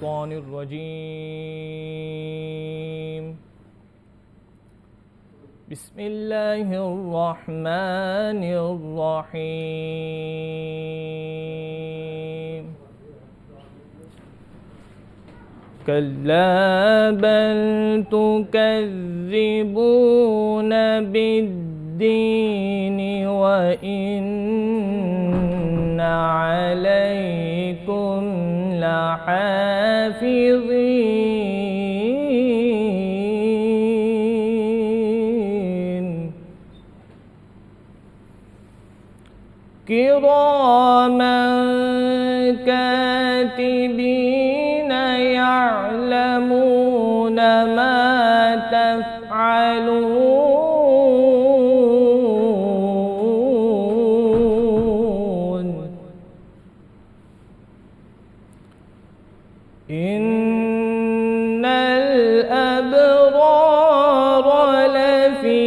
الشيطان الرجيم. بسم الله الرحمن الرحيم. كلا بل تكذبون بالدين وإن عليكم لحافظين كراما كاتبين يعلمون ما تفعلون. إن الأبرار لفي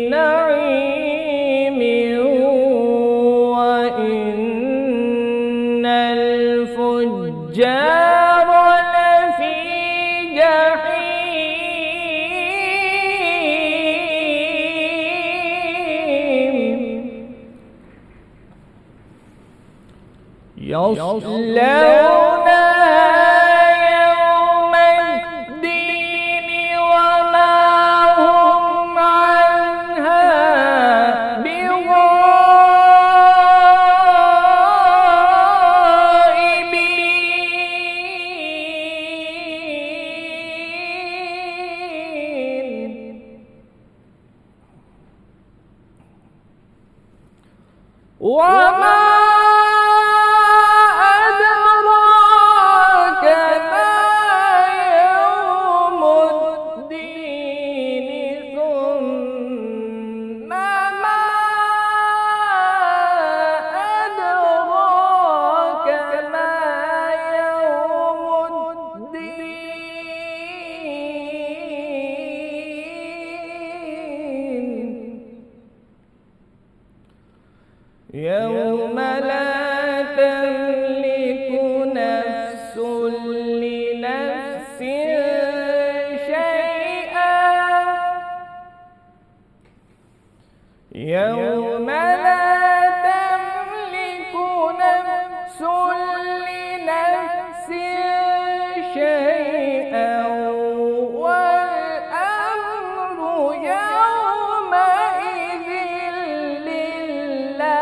نعيم وإن الفجار لفي جحيم يصلونها يوم الدين وما هم عنها بغائبين. وما أدراك ما يوم الدين ثم ما أدراك ما يوم الدين. يوم لا تملك نفس لنفس شيئا يوم لا تملك نفس لنفس شيئا والأمر يومئذ لله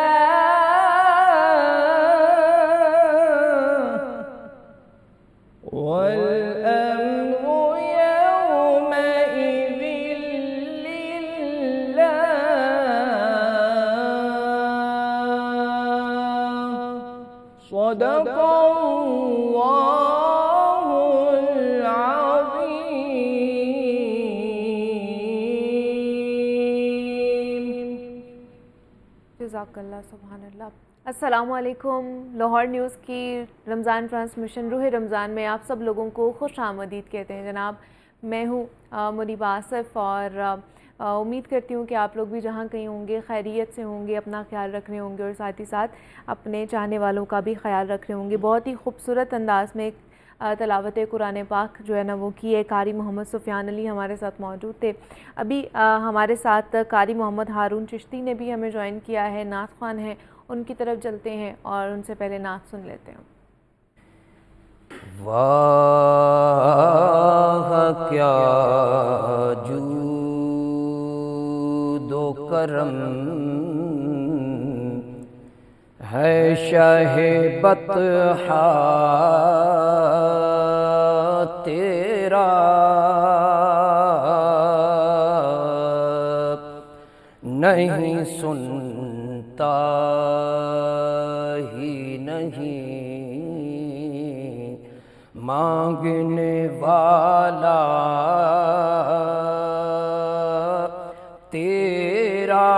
والأمر يومئذ لله. صدق الله العظيم. جزاک اللہ، سبحان اللہ۔ السلام علیکم۔ لاہور نیوز کی رمضان ٹرانسمیشن روح رمضان میں آپ سب لوگوں کو خوش آمدید کہتے ہیں جناب۔ میں ہوں منیبہ آصف اور امید کرتی ہوں کہ آپ لوگ بھی جہاں کہیں ہوں گے خیریت سے ہوں گے، اپنا خیال رکھ رہے ہوں گے اور ساتھ ہی ساتھ اپنے چاہنے والوں کا بھی خیال رکھ رہے ہوں گے۔ بہت ہی خوبصورت انداز میں تلاوت قرآن پاک جو ہے نا وہ کی ہے۔ قاری محمد سفیان علی ہمارے ساتھ موجود تھے۔ ابھی ہمارے ساتھ قاری محمد ہارون چشتی نے بھی ہمیں جوائن کیا ہے، نعت خوان ہیں، ان کی طرف چلتے ہیں اور ان سے پہلے نعت سن لیتے ہیں۔ واہ کیا جود و کرم ہے شاہ بطحا تیرا، نہیں سنتا ہی نہیں مانگنے والا تیرا،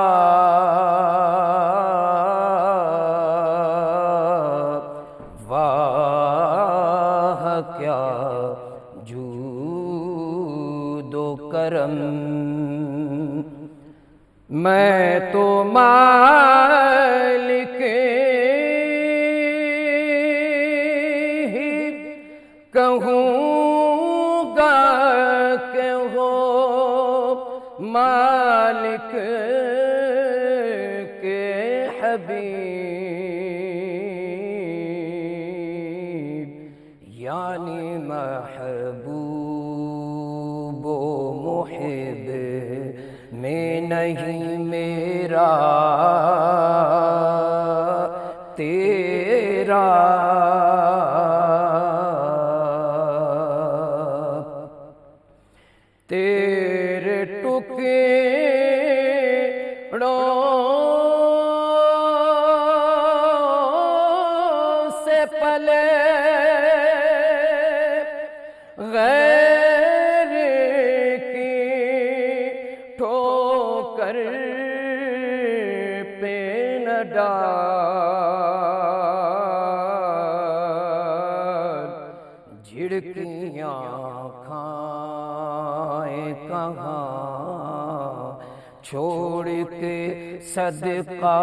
واہ کیا جود و کرم، میں تو مالک کہوں گا کہ ہو مالک کے حبیب، یعنی محبوب و محب میں نہیں میرا تیرا، تیرے ٹکڑوں سے پلے غیر کی ٹھوکر پہ نہ ڈال، جھڑکیاں کھائیں کہاں چھوڑ کے صدقہ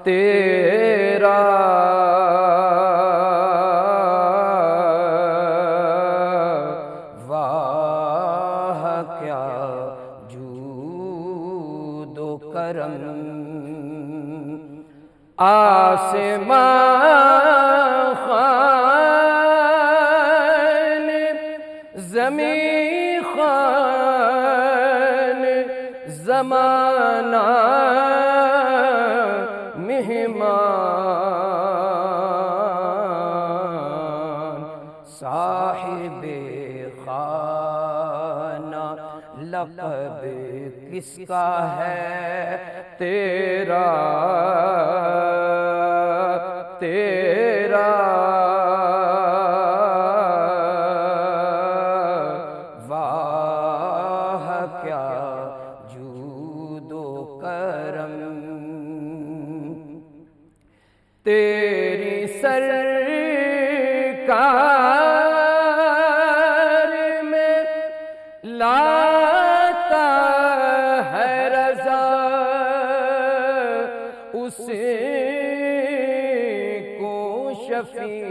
تیرا، واہ کیا جود و کرم، آسمان خوان زمین خوان زمانہ مہمان، صاحب خانہ لقب کس کا ہے تیرا، تیرا، واہ کیا جود و کرم، تیری سرکار میں لاتا ہے رضا، اسے کو شفیع،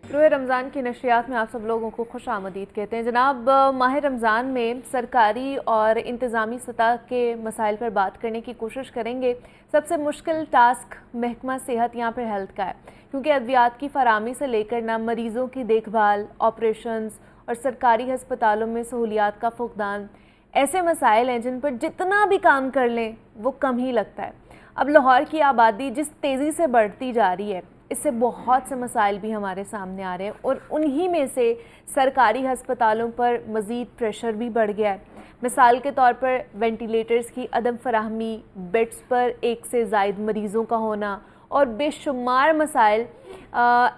روح رمضان کی نشریات میں آپ سب لوگوں کو خوش آمدید کہتے ہیں جناب۔ ماہ رمضان میں سرکاری اور انتظامی سطح کے مسائل پر بات کرنے کی کوشش کریں گے۔ سب سے مشکل ٹاسک محکمہ صحت یہاں پر ہیلتھ کا ہے، کیونکہ ادویات کی فراہمی سے لے کر نہ مریضوں کی دیکھ بھال، آپریشنز اور سرکاری ہسپتالوں میں سہولیات کا فقدان ایسے مسائل ہیں جن پر جتنا بھی کام کر لیں وہ کم ہی لگتا ہے۔ اب لاہور کی آبادی جس تیزی سے بڑھتی جا رہی ہے، اس سے بہت سے مسائل بھی ہمارے سامنے آ رہے ہیں، اور انہی میں سے سرکاری ہسپتالوں پر مزید پریشر بھی بڑھ گیا ہے۔ مثال کے طور پر وینٹیلیٹرز کی عدم فراہمی، بیڈز پر ایک سے زائد مریضوں کا ہونا اور بے شمار مسائل۔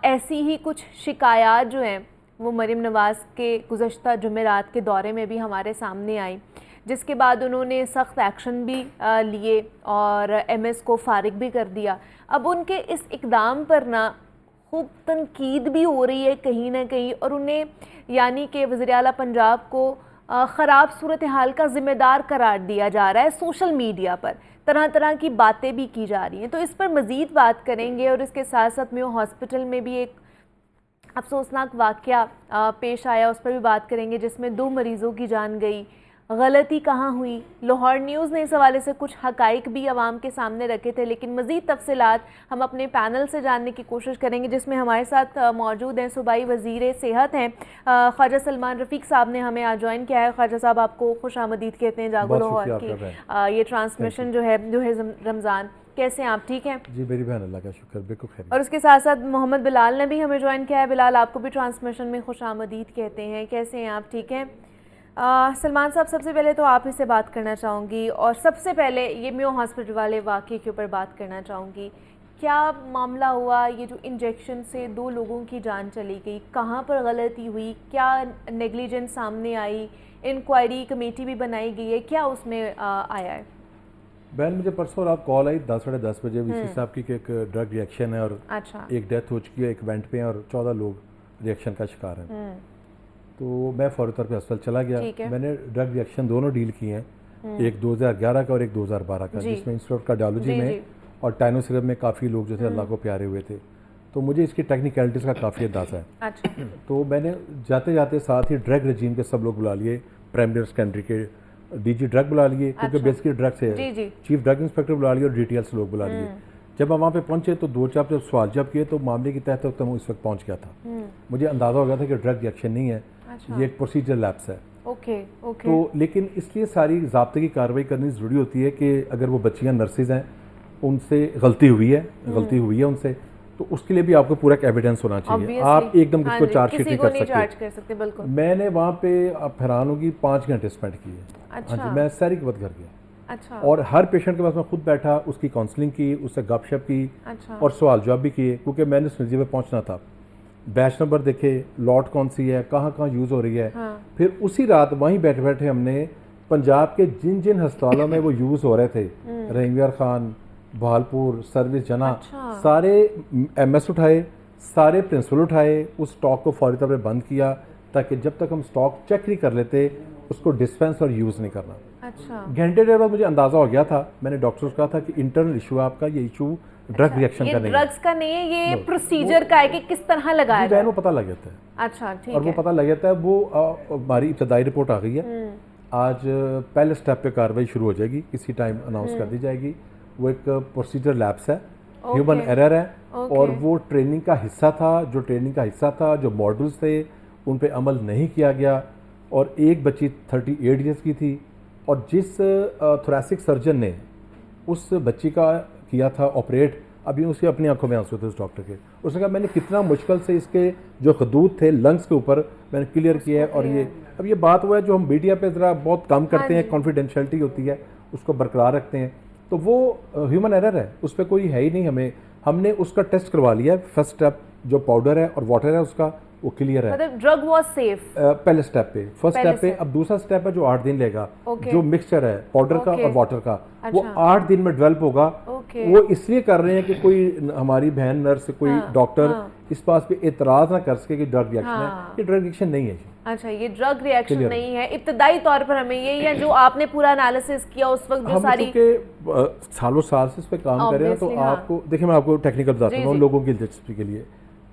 ایسی ہی کچھ شکایات جو ہیں وہ مریم نواز کے گزشتہ جمعرات کے دورے میں بھی ہمارے سامنے آئی، جس کے بعد انہوں نے سخت ایکشن بھی لیے اور ایم ایس کو فارغ بھی کر دیا۔ اب ان کے اس اقدام پر نہ خوب تنقید بھی ہو رہی ہے کہیں نہ کہیں، اور انہیں یعنی کہ وزیر اعلیٰ پنجاب کو خراب صورتحال کا ذمہ دار قرار دیا جا رہا ہے۔ سوشل میڈیا پر طرح طرح کی باتیں بھی کی جا رہی ہیں، تو اس پر مزید بات کریں گے، اور اس کے ساتھ ساتھ میو ہاسپٹل میں بھی ایک افسوسناک واقعہ پیش آیا، اس پر بھی بات کریں گے، جس میں 2 مریضوں کی جان گئی۔ غلطی کہاں ہوئی؟ لاہور نیوز نے اس حوالے سے کچھ حقائق بھی عوام کے سامنے رکھے تھے، لیکن مزید تفصیلات ہم اپنے پینل سے جاننے کی کوشش کریں گے، جس میں ہمارے ساتھ موجود ہیں صوبائی وزیر صحت ہیں خواجہ سلمان رفیق صاحب نے ہمیں آج جوائن کیا ہے۔ خواجہ صاحب آپ کو خوش آمدید کہتے ہیں جاگو لاہور کی یہ ٹرانسمیشن جو ہے رمضان۔ کیسے ہیں آپ؟ ٹھیک ہیں جی میری بہن، اللہ کا شکر، بالکل خیر۔ اور اس کے ساتھ ساتھ محمد بلال نے بھی ہمیں جوائن کیا ہے۔ بلال آپ کو بھی ٹرانسمیشن میں خوش آمدید کہتے ہیں، کیسے ہیں آپ؟ ٹھیک ہیں۔ سلمان صاحب سب سے پہلے تو آپ ہی سے بات کرنا چاہوں گی، اور سب سے پہلے یہ میو ہاسپٹل والے واقعے کے اوپر بات کرنا چاہوں گی۔ کیا معاملہ ہوا؟ یہ جو انجیکشن سے 2 لوگوں کی جان چلی گئی، کہاں پر غلطی ہوئی؟ کیا نیگلیجنس سامنے آئی؟ انکوائری کمیٹی بھی بنائی گئی ہے، کیا اس میں آیا ہے؟ بہن مجھے پرسوں رات کال آئی 10 ساڑھے 10 بجے وی سی صاحب کی کہ ایک ڈرگ ریئیکشن ہے اور ایک ڈیتھ ہو چکی ہے ایک ایونٹ پہ، اور 14 لوگ ریئیکشن کا شکار ہیں۔ تو میں فوری طور پہ ہسپتال چلا گیا۔ میں نے ڈرگ ریئیکشن دونوں ڈیل کی ہیں، ایک 2011 کا اور ایک 2012 کا، جس میں انسٹیٹیوٹ آف کارڈیالوجی میں اور ٹائنو سرپ میں کافی لوگ جو تھے اللہ کو پیارے ہوئے تھے. تو مجھے اس کی ٹیکنیکلٹیز کا کافی اندازہ ہے. اچھا. تو میں نے جاتے جاتے ساتھ ہی ڈرگ رجیم کے سب لوگ بلا لیے, پرائمری اور سیکنڈری کے ڈی جی ڈرگ بلا لیے کیونکہ بیسکلی ڈرگ سے چیف ڈرگ انسپیکٹر بلا لیے اور ڈی ٹی ایل سے لوگ بلا لیے. جب ہم وہاں پہ پہنچے تو دو چار جب سوال جب کیے تو معاملے کی تحت تک میں اس وقت پہنچ گیا تھا. مجھے اندازہ ہو گیا تھا کہ ڈرگ ریئیکشن نہیں ہے, یہ ایک پروسیجر لیپس ہے. تو لیکن اس لیے ساری ضابطے کی کارروائی کرنی ضروری ہوتی ہے کہ اگر وہ بچیاں نرسز ہیں, ان سے غلطی ہوئی ہے ان سے, تو اس کے لیے بھی آپ کو پورا ایک ایویڈنس ہونا چاہیے. آپ ایک دم کس کو چارج شیٹ نہیں کر سکتے. میں نے وہاں پہ آپ حیران ہوگی 5 گھنٹے اسپینڈ کیے. ہاں جی, میں سحری کے وقت گھر گیا اور ہر پیشنٹ کے پاس میں خود بیٹھا, اس کی کاؤنسلنگ کی, اس سے گپ شپ کی اور سوال جواب بھی کیے کیونکہ میں نے اس نتیجے پہ پہنچنا تھا. بیچ نمبر دیکھے, لاٹ کون سی ہے, کہاں کہاں یوز ہو رہی ہے. پھر اسی رات وہیں بیٹھے بیٹھے ہم نے پنجاب کے جن جن ہسپتالوں میں وہ یوز ہو رہے تھے, رحیم یار خان, بہالپور, سروس جنا, سارے ایم ایس اٹھائے, سارے پرنسپل اٹھائے, اس اسٹاک کو فوری طور پہ بند کیا تاکہ جب تک ہم اسٹاک چیک نہیں کر لیتے اس کو ڈسپینس اور یوز نہیں کرنا. گھنٹے ڈیڑھ بعد مجھے اندازہ ہو گیا تھا, میں نے ڈاکٹر سے کہا تھا کہ انٹرنل ایشو آپ کا, یہ ایشو ڈرگ ریئیکشن کا نہیں ہے, ڈرگز کا نہیں ہے, یہ پروسیجر کا ہے کہ کس طرح لگایا جائے. وہ پتہ لگ جاتا ہے. اچھا ٹھیک ہے. اور وہ پتہ لگ جاتا ہے. وہ ہماری ابتدائی رپورٹ آ گئی ہے, آج پہلے سٹیپ پہ کارروائی شروع ہو جائے گی, کسی ٹائم اناؤنس کر دی جائے گی. وہ ایک پروسیجر لیپس ہے, ہیومن ایرر ہے, اور وہ ٹریننگ کا حصہ تھا. جو ماڈلز تھے ان پہ عمل نہیں کیا گیا, اور ایک بچی 38 ایئرس کی تھی, اور جس تھوریسک سرجن نے اس بچی کا کیا تھا آپریٹ, ابھی اس کی اپنی آنکھوں میں آنسو تھے اس ڈاکٹر کے. اس نے کہا میں نے کتنا مشکل سے اس کے جو خطوط تھے لنگس کے اوپر میں نے کلیئر کیا ہے. اور اب یہ بات ہوا ہے جو ہم میڈیا پہ ذرا بہت کم کرتے ہیں, کانفیڈینشیلٹی ہوتی ہے, اس کو برقرار رکھتے ہیں, تو وہ ہیومن ایرر ہے, اس پہ کوئی ہے ہی نہیں. ہم نے اس کا ٹیسٹ کروا لیا ہے. فرسٹ اسٹیپ جو پاؤڈر ہے اور واٹر ہے اس کا وہ کلیئر ہے, مطلب ڈرگ واز سیف پہلے سٹیپ پہ, فرسٹ سٹیپ پہ. اب دوسرا سٹیپ ہے جو 8 دن لے گا, جو مکسچر ہے پاؤڈر کا اور واٹر کا, وہ 8 دن میں ڈیولپ ہوگا. وہ اس لیے کر رہے ہیں کہ کوئی ہماری بہن نرس, کوئی ڈاکٹر اس بات پہ اعتراض نہ کر سکے کہ ڈرگ ریئیکشن ہے. یہ ڈرگ ریئیکشن نہیں ہے. اچھا, یہ ڈرگ ریئیکشن نہیں ہے. ابتدائی طور پر ہمیں یہی ہے جو آپ نے پورا انالیسس کیا اس وقت, جو ساری سالوں سال سے اس پہ کام کر رہے ہیں. تو آپ کو دیکھیں, میں آپ کو ٹیکنیکل بتاتا ہوں لوگوں کی دلچسپی کے لیے.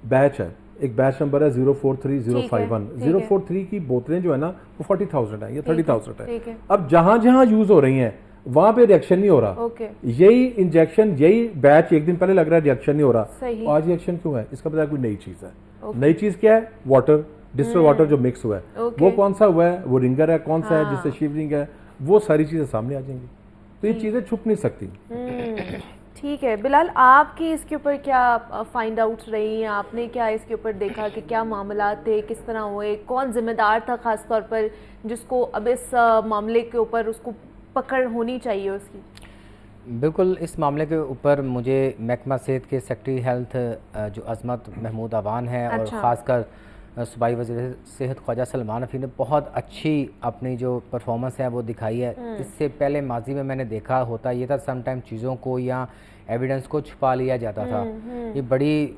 بیچ ہے, ایک بیچ نمبر ہے 043051. 043 کی بوتلیں جو ہے نا وہ 40,000 ہیں یا 30,000 ہے. اب جہاں جہاں یوز ہو رہی ہیں وہاں پہ ریئیکشن نہیں ہو رہا. یہی انجیکشن, یہی بیچ ایک دن پہلے لگ رہا ہے ریئیکشن نہیں ہو رہا. آج ریئیکشن کیوں ہے؟ اس کا پتہ ہے کوئی نئی چیز ہے. نئی چیز کیا ہے؟ واٹر, ڈسٹل واٹر جو مکس ہوا ہے. وہ کون سا ہوا ہے؟ وہ رنگر ہے. کون سا ہے جس سے شیورنگ ہے؟ وہ ساری چیزیں سامنے آ جائیں گی. تو یہ چیزیں چھپ نہیں سکتی. ٹھیک ہے بلال, آپ کی اس کے اوپر کیا فائنڈ آؤٹس رہی ہیں؟ آپ نے کیا اس کے اوپر دیکھا کہ کیا معاملات تھے, کس طرح ہوئے, کون ذمہ دار تھا خاص طور پر جس کو اب اس معاملے کے اوپر اس کو پکڑ ہونی چاہیے اس کی؟ بالکل, اس معاملے کے اوپر مجھے محکمہ صحت کے سیکرٹری ہیلتھ جو عظمت محمود اعوان ہیں, اور خاص کر صوبائی وزیر صحت خواجہ سلمان رفیع نے بہت اچھی اپنی جو پرفارمنس ہے وہ دکھائی ہے. اس سے پہلے ماضی میں نے دیکھا ہوتا یہ تھا سم ٹائم چیزوں کو یا ایویڈنس کو چھپا لیا جاتا تھا. یہ بڑی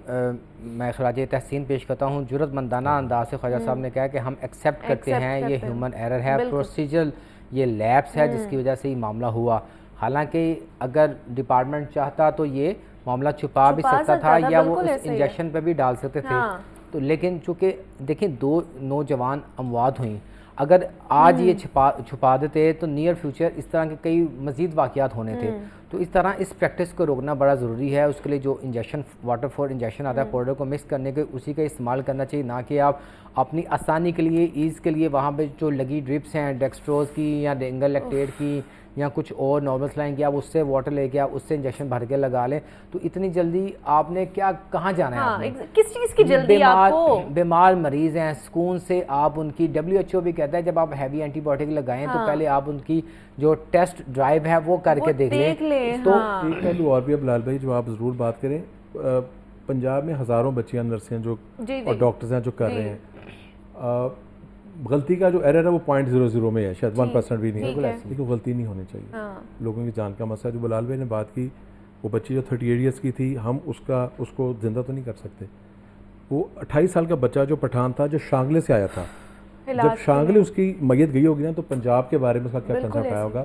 میں خراج تحسین پیش کرتا ہوں, جرأت مندانہ انداز سے خواجہ صاحب نے کہا کہ ہم ایکسیپٹ کرتے ہیں یہ ہیومن ایرر ہے, پروسیجر یہ لیپس ہے جس کی وجہ سے یہ معاملہ ہوا. حالانکہ اگر ڈپارٹمنٹ چاہتا تو یہ معاملہ چھپا بھی سکتا تھا یا وہ اس انجیکشن پہ بھی ڈال سکتے تھے. تو لیکن چونکہ دیکھیں 2 نوجوان اموات ہوئیں, اگر آج یہ چھپا دیتے تو نیئر فیوچر اس طرح کے کئی مزید واقعات ہونے تھے. تو اس طرح اس پریکٹس کو روکنا بڑا ضروری ہے. اس کے لیے جو انجیکشن واٹر فور انجیکشن آتا ہے پاؤڈر کو مکس کرنے کے, اسی کا استعمال کرنا چاہیے, نہ کہ آپ اپنی آسانی کے لیے, ایز کے لیے وہاں پہ جو لگی ڈرپس ہیں ڈیکسٹروز کی یا ڈینگل لیکٹیٹ کی یا کچھ اور نارمل سلائن کی, آپ اس سے واٹر لے کے آپ اس سے انجیکشن بھر کے لگا لیں. تو اتنی جلدی آپ نے کہاں جانا ہے؟ کس چیز کی جلدی آپ کو؟ بیمار مریض ہیں, سکون سے آپ ان کی, WHO بھی کہتا ہے جب آپ ہیوی اینٹی بایوٹک لگائیں تو پہلے آپ ان کی جو ٹیسٹ ڈرائیو ہے وہ کر کے دیکھ لیں. تو ایک پہلو اور بھی اب لال بھائی جو آپ ضرور بات کریں, پنجاب میں ہزاروں بچیاں نرسیں ہیں جو اور ڈاکٹرز ہیں جو کر رہے ہیں. غلطی کا جو ایرر ہے وہ 0.00 میں ہے, شاید 1% بھی نہیں ہے, لیکن غلطی نہیں ہونی چاہیے. لوگوں کی جان کا مسئلہ. جو بلال بھائی نے بات کی, وہ بچی جو 38 ایئرس کی تھی, ہم اس کو زندہ تو نہیں کر سکتے. وہ 28 سال کا بچہ جو پٹھان تھا, جو شانگلے سے آیا تھا, جب شانگلے اس کی میت گئی ہوگی نا تو پنجاب کے بارے میں اس کا کیا کنسرن آیا ہوگا.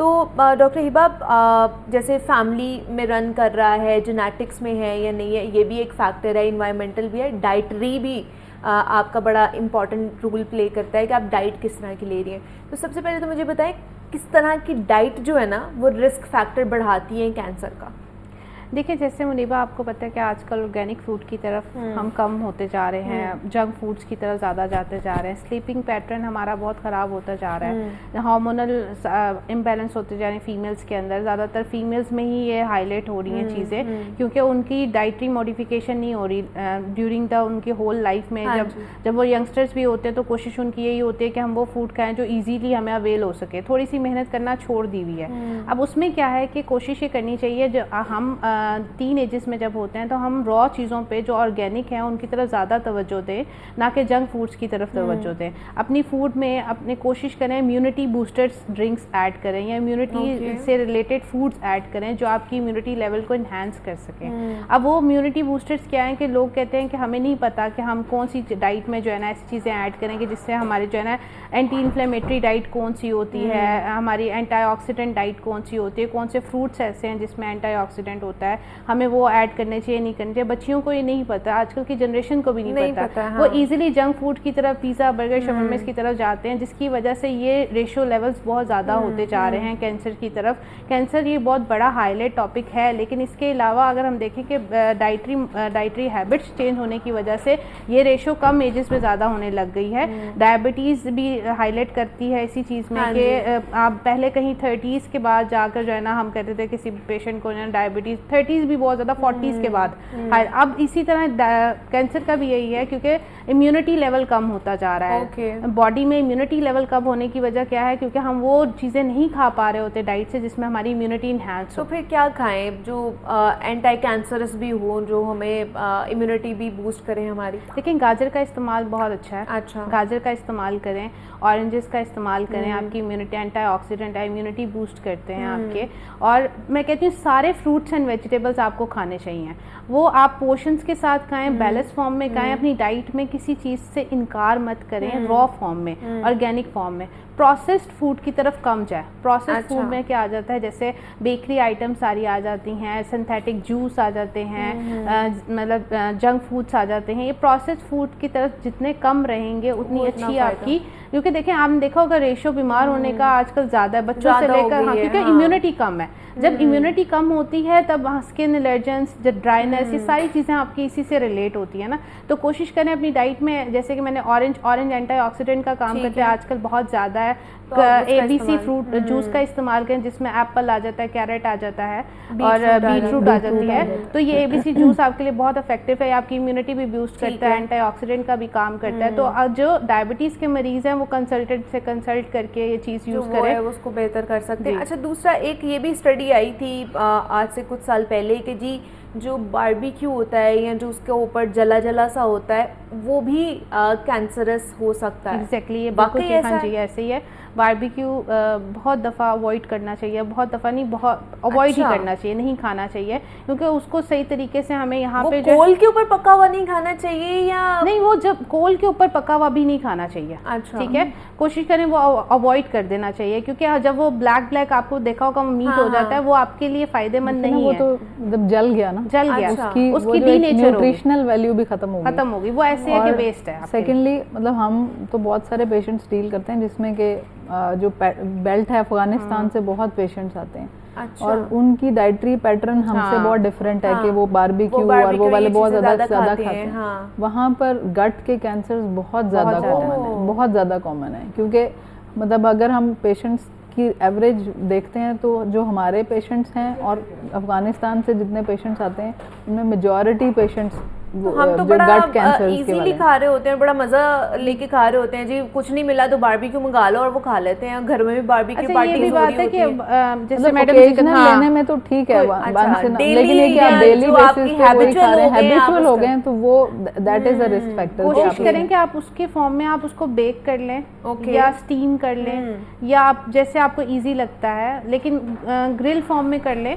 تو ڈاکٹر ہبا جیسے فیملی میں رن کر رہا ہے، جینیٹکس میں ہے یا نہیں ہے، یہ بھی ایک فیکٹر ہے، انوائرمنٹل بھی ہے، ڈائٹری بھی آپ کا بڑا امپورٹنٹ رول پلے کرتا ہے کہ آپ ڈائٹ کس طرح کی لے رہی ہیں. تو سب سے پہلے تو مجھے بتائیں کس طرح کی ڈائٹ جو ہے نا وہ رسک فیکٹر بڑھاتی ہے کینسر کا؟ دیکھیں جیسے منیبہ آپ کو پتہ ہے کہ آج کل آرگینک فوڈ کی طرف ہم کم ہوتے جا رہے ہیں، جنک فوڈس کی طرف زیادہ جاتے جا رہے ہیں، سلیپنگ پیٹرن ہمارا بہت خراب ہوتا جا رہا ہے، ہارمونل امبیلنس ہوتے جا رہے ہیں فیمیلز کے اندر، زیادہ تر فیمیلز میں ہی یہ ہائی لائٹ ہو رہی ہیں چیزیں، کیونکہ ان کی ڈائٹری موڈیفیکیشن نہیں ہو رہی ڈیورنگ دا ان کی ہول لائف میں. جب وہ ینگسٹرز بھی ہوتے ہیں تو کوشش ان کی یہی ہوتی ہے کہ ہم وہ فوڈ کھائیں جو ایزیلی ہمیں اویل ہو سکے، تھوڑی سی محنت کرنا چھوڑ دی ہوئی ہے. اب اس میں کیا ہے کہ کوشش یہ کرنی چاہیے جو ہم ٹین ایجز میں جب ہوتے ہیں تو ہم را چیزوں پہ جو آرگینک ہیں ان کی طرف زیادہ توجہ دیں، نہ کہ جنک فوڈس کی طرف توجہ دیں. اپنی فوڈ میں اپنے کوشش کریں امیونٹی بوسٹرز ڈرنکس ایڈ کریں یا امیونٹی سے ریلیٹڈ فوڈس ایڈ کریں جو آپ کی امیونٹی لیول کو انہینس کر سکیں. اب وہ امیونٹی بوسٹرز کیا ہیں کہ لوگ کہتے ہیں کہ ہمیں نہیں پتا کہ ہم کون سی ڈائٹ میں جو ہے نا ایسی چیزیں ایڈ کریں کہ جس سے ہمارے جو ہے نا اینٹی انفلیمیٹری ڈائٹ کون سی ہوتی ہے، ہماری اینٹی آکسیڈنٹ ڈائٹ کون سی ہوتی ہے، کون سے فروٹس ایسے ہیں جس میں اینٹی آکسیڈنٹ ہوتا ہے، ہمیں وہ ایڈ کرنے چاہیے نہیں کرنے چاہیے. بچیوں کو یہ نہیں پتا، آج کل کی جنریشن کو بھی نہیں پتا. وہ ایزیلی جنک فوڈ کی طرف، پیزا برگر شاورماز کی طرف جاتے ہیں، جس کی وجہ سے یہ ریشو لیولز بہت زیادہ ہوتے جا رہے ہیں کینسر کی طرف. کینسر یہ بہت بڑا ہائی لائٹ ٹاپک ہے، لیکن اس کے علاوہ اگر ہم دیکھیں کہ ڈائٹری ہیبٹس چینج ہونے کی وجہ سے یہ ریشو کم ایجز میں زیادہ ہونے لگ گئی ہے. ڈائبٹیز بھی ہائی لائٹ کرتی ہے اسی چیز میں کہ آپ پہلے کہیں 30s کے بعد جا کر جو ہے نا ہم کہتے تھے کسی پیشنٹ کو جو ہے ڈائبٹیز 30s بھی بہت زیادہ 40s کے بعد. اب اسی طرح کینسر کا بھی یہی ہے کیونکہ امیونٹی لیول کم ہوتا جا رہا ہے. باڈی میں امیونٹی لیول کم ہونے کی وجہ کیا ہے؟ کیونکہ ہم وہ چیزیں نہیں کھا پا رہے ہوتے ڈائٹ سے جس میں ہماری امیونٹی انہینس ہو. تو پھر کیا کھائیں جو اینٹی کینسرس بھی ہوں، جو ہمیں امیونٹی بھی بوسٹ کریں ہماری؟ لیکن گاجر کا استعمال بہت اچھا ہے. اچھا، گاجر کا استعمال کریں، اورنجز کا استعمال کریں، آپ کی امیونٹی اینٹی آکسیڈنٹ ہے، امیونٹی بوسٹ کرتے ہیں آپ کے. اور میں کہتی ہوں سارے فروٹس اینڈ ویجیٹیبلس آپ کو کھانے چاہیے، وہ آپ پورشنز کے ساتھ کھائیں، بیلنس فارم میں کھائیں، اپنی ڈائٹ میں کسی چیز سے انکار مت کریں، را فارم میں، آرگینک فارم میں. پروسیسڈ فوڈ کی طرف کم جائے. پروسیسڈ فوڈ میں کیا آ جاتا ہے؟ جیسے بیکری آئٹم ساری آ جاتی ہیں، سنتھیٹک جوس آ جاتے ہیں، مطلب جنک فوڈس آ جاتے ہیں. یہ پروسیسڈ فوڈ کی طرف جتنے کم رہیں گے اتنی اچھی آپ کی، کیونکہ دیکھیں آپ نے دیکھا ہوگا ریشو بیمار ہونے کا آج کل زیادہ ہے بچوں سے لے کر، کیونکہ امیونٹی کم ہے. جب امیونٹی کم ہوتی ہے تب اسکن الرجنس، ڈرائنس، یہ ساری چیزیں آپ کی اسی سے ریلیٹ ہوتی ہیں نا. تو کوشش کریں اپنی ڈائٹ میں، جیسے کہ میں نے اورنج اینٹی آکسیڈنٹ کا کام کرتے ہیں آج کل بہت زیادہ ہے. اے بی سی فروٹ جوس کا استعمال کریں جس میں ایپل آ جاتا ہے، کیرٹ آ جاتا ہے اور بیٹ روٹ آ جاتی ہے. تو یہ اے بی سی جوس آپ کے لیے بہت افیکٹو ہے، آپ کی امیونٹی بھی بوسٹ کرتا ہے، اینٹی آکسیڈنٹ کا بھی کام کرتا ہے. تو جو ڈائبٹیز کے مریض ہیں وہ کنسلٹنٹ سے کنسلٹ کر کے یہ چیز یوز کریں، اس کو بہتر کر سکتے ہیں. اچھا، دوسرا ایک یہ بھی اسٹڈی آئی تھی آج سے کچھ سال پہلے کہ جی جو باربیکیو ہوتا ہے یا جو اس کے اوپر جلا جلا سا ہوتا ہے وہ بھی کینسرس ہو سکتا ہے. ایگزیکٹلی، یہ باقی ہاں جی ایسے ہی ہے. باربیکیو بہت دفعہ اوائڈ کرنا چاہیے، بہت دفعہ نہیں، بہت اوائڈ ہی کرنا چاہیے، نہیں کھانا چاہیے، کیونکہ اس کو صحیح طریقے سے ہمیں یہاں پہ کول کے اوپر پکا ہوا نہیں کھانا چاہیے یا نہیں، وہ جب کول کے اوپر پکا ہوا بھی نہیں کھانا چاہیے. ٹھیک ہے، کوشش کریں وہ اوائڈ کر دینا چاہیے، کیونکہ جب وہ بلیک آپ کو دیکھا ہوگا میٹ ہو جاتا ہے وہ آپ کے لیے فائدے مند نہیں ہے. وہ تو جب جل گیا نا، جل گیا، اس کی ڈی نیوٹریشنل ویلیو بھی ختم ہوگی، وہ ایسے ہے کہ ویسٹ ہے. سیکنڈلی مطلب ہم تو بہت سارے پیشنٹس ڈیل کرتے ہیں جس میں کہ جو بیلٹ ہے افغانستان سے بہت پیشنٹس آتے ہیں اور ان کی ڈائٹری پیٹرن ہم سے بہت ڈفرینٹ ہے کہ وہ باربیکیو اور وہ والے بہت زیادہ کھاتے ہیں. وہاں پر گٹ کے کینسرز بہت زیادہ کامن ہیں، بہت زیادہ کامن ہے. کیونکہ مطلب اگر ہم پیشنٹس کی ایوریج دیکھتے ہیں تو جو ہمارے پیشنٹس ہیں اور افغانستان سے جتنے پیشنٹس آتے ہیں ان میں میجورٹی پیشنٹس ہم تو بڑا ایزیلی کھا رہے ہوتے ہیں، بڑا مزہ لے کے کھا رہے ہوتے ہیں. جی کچھ نہیں ملا تو باربیکیو منگا لو اور وہ کھا لیتے ہیں. گھر میں بھی باربیکیو پارٹیز ہو رہی ہوتی ہیں. جیسے میڈم لینے میں تو ٹھیک ہے، لیکن یہ کہ آپ ڈیلی بیسس پہ وہی کھا رہے ہیں، ہیبچول ہو گئے ہیں تو وہ that is a risk factor. کوشش کریں کہ آپ اس کے فارم میں آپ اس کو بیک کر لیں یا اسٹیم کر لیں یا آپ جیسے آپ کو ایزی لگتا ہے، لیکن گرل فارم میں کر لیں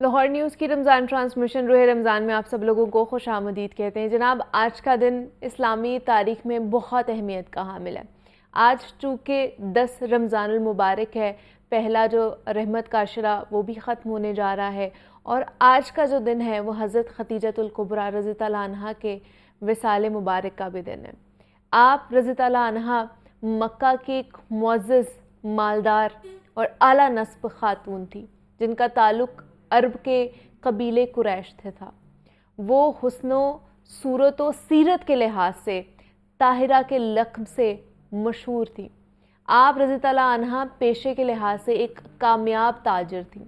لاہور نیوز کی رمضان ٹرانسمیشن روح رمضان میں آپ سب لوگوں کو خوش آمدید کہتے ہیں۔ جناب، آج کا دن اسلامی تاریخ میں بہت اہمیت کا حامل ہے۔ آج چونکہ 10 رمضان المبارک ہے، پہلا جو رحمت کا عشرہ وہ بھی ختم ہونے جا رہا ہے، اور آج کا جو دن ہے وہ حضرت خدیجہ الکبریٰ رضی اللہ عنہا کے وصال مبارک کا بھی دن ہے۔ آپ رضی اللہ عنہا مکہ کی ایک معزز، مالدار اور اعلیٰ نسب خاتون تھی، جن کا تعلق عرب کے قبیلے قریش سے تھا۔ وہ حسن و صورت و سیرت کے لحاظ سے طاہرہ کے لقب سے مشہور تھی۔ آپ رضی اللہ عنہا پیشے کے لحاظ سے ایک کامیاب تاجر تھیں۔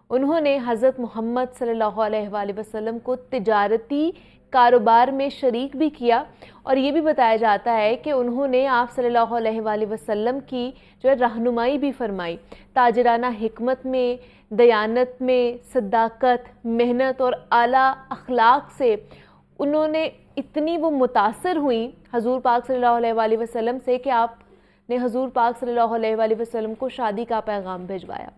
انہوں نے حضرت محمد صلی اللہ علیہ وآلہ وسلم کو تجارتی کاروبار میں شریک بھی کیا، اور یہ بھی بتایا جاتا ہے کہ انہوں نے آپ صلی اللہ علیہ وآلہ وسلم کی جو ہے رہنمائی بھی فرمائی۔ تاجرانہ حکمت میں، دیانت میں، صداقت، محنت اور اعلیٰ اخلاق سے انہوں نے اتنی وہ متاثر ہوئیں حضور پاک صلی اللہ علیہ وآلہ وسلم سے کہ آپ نے حضور پاک صلی اللہ علیہ وآلہ وسلم کو شادی کا پیغام بھیجوایا،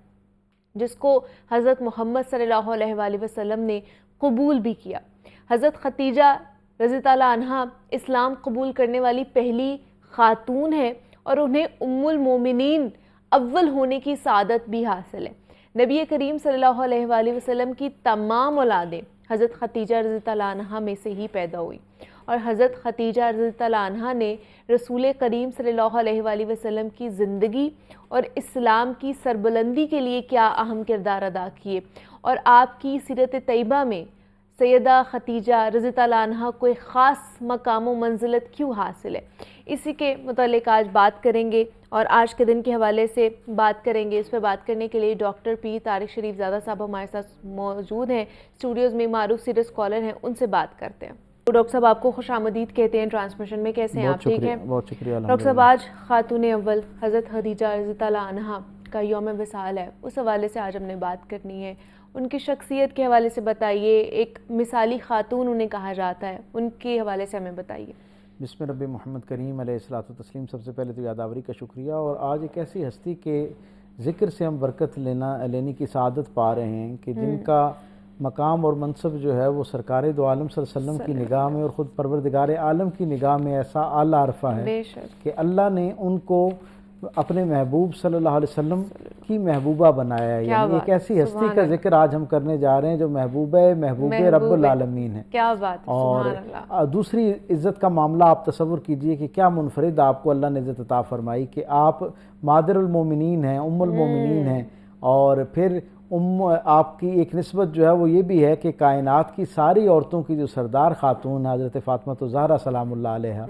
جس کو حضرت محمد صلی اللہ علیہ وآلہ وسلم نے قبول بھی کیا۔ حضرت خدیجہ رضی اللہ عنہا اسلام قبول کرنے والی پہلی خاتون ہے، اور انہیں ام المومنین اول ہونے کی سعادت بھی حاصل ہے۔ نبی کریم صلی اللہ علیہ وآلہ وسلم کی تمام اولادیں حضرت خدیجہ رضی اللہ عنہا میں سے ہی پیدا ہوئی، اور حضرت خدیجہ رضی اللہ عنہا نے رسول کریم صلی اللہ علیہ وآلہ وسلم کی زندگی اور اسلام کی سربلندی کے لیے کیا اہم کردار ادا کیے، اور آپ کی سیرت طیبہ میں سیدہ خدیجہ رضی اللہ عنہا کو ایک خاص مقام و منزلت کیوں حاصل ہے، اسی کے متعلق آج بات کریں گے، اور آج کے دن کے حوالے سے بات کریں گے۔ اس پہ بات کرنے کے لیے ڈاکٹر پی طارق شریف زادہ صاحب ہمارے ساتھ موجود ہیں، اسٹوڈیوز میں معروف سیریس اسکالر ہیں، ان سے بات کرتے ہیں۔ ڈاکٹر صاحب، آپ کو خوش آمدید کہتے ہیں ٹرانسمیشن میں، کیسے ہیں آپ؟ ٹھیک ہیں؟ بہت شکریہ۔ ڈاکٹر صاحب، آج خاتون اول حضرت خدیجہ رضی اللہ عنہا کا یوم وصال ہے، اس حوالے سے آج ہم نے بات کرنی ہے۔ ان کی شخصیت کے حوالے سے بتائیے، ایک مثالی خاتون انہیں کہا جاتا ہے، ان کے حوالے سے ہمیں بتائیے۔ بسم رب محمد کریم علیہ الصلوۃ والتسلیم۔ سب سے پہلے تو یادآوری کا شکریہ، اور آج ایک ایسی ہستی کے ذکر سے ہم برکت لینے کی سعادت پا رہے ہیں کہ جن کا مقام اور منصب جو ہے وہ سرکار دو عالم صلی اللہ علیہ وسلم کی نگاہ میں اور خود پروردگار عالم کی نگاہ میں ایسا اعلیٰ عرفہ ہے کہ اللہ نے ان کو اپنے محبوب صلی اللہ علیہ وسلم کی محبوبہ بنایا ہے۔ یعنی ایک ایسی ہستی کا ذکر آج ہم کرنے جا رہے ہیں جو محبوب رب العالمین ہے۔ کیا بات، اور دوسری عزت کا معاملہ آپ تصور کیجئے کہ کیا منفرد آپ کو اللہ نے عزت عطا فرمائی کہ آپ مادر المومنین ہیں، ام المومنین ہیں، اور پھر آپ کی ایک نسبت جو ہے وہ یہ بھی ہے کہ کائنات کی ساری عورتوں کی جو سردار خاتون حضرت فاطمہ الزہرا سلام اللہ علیہا،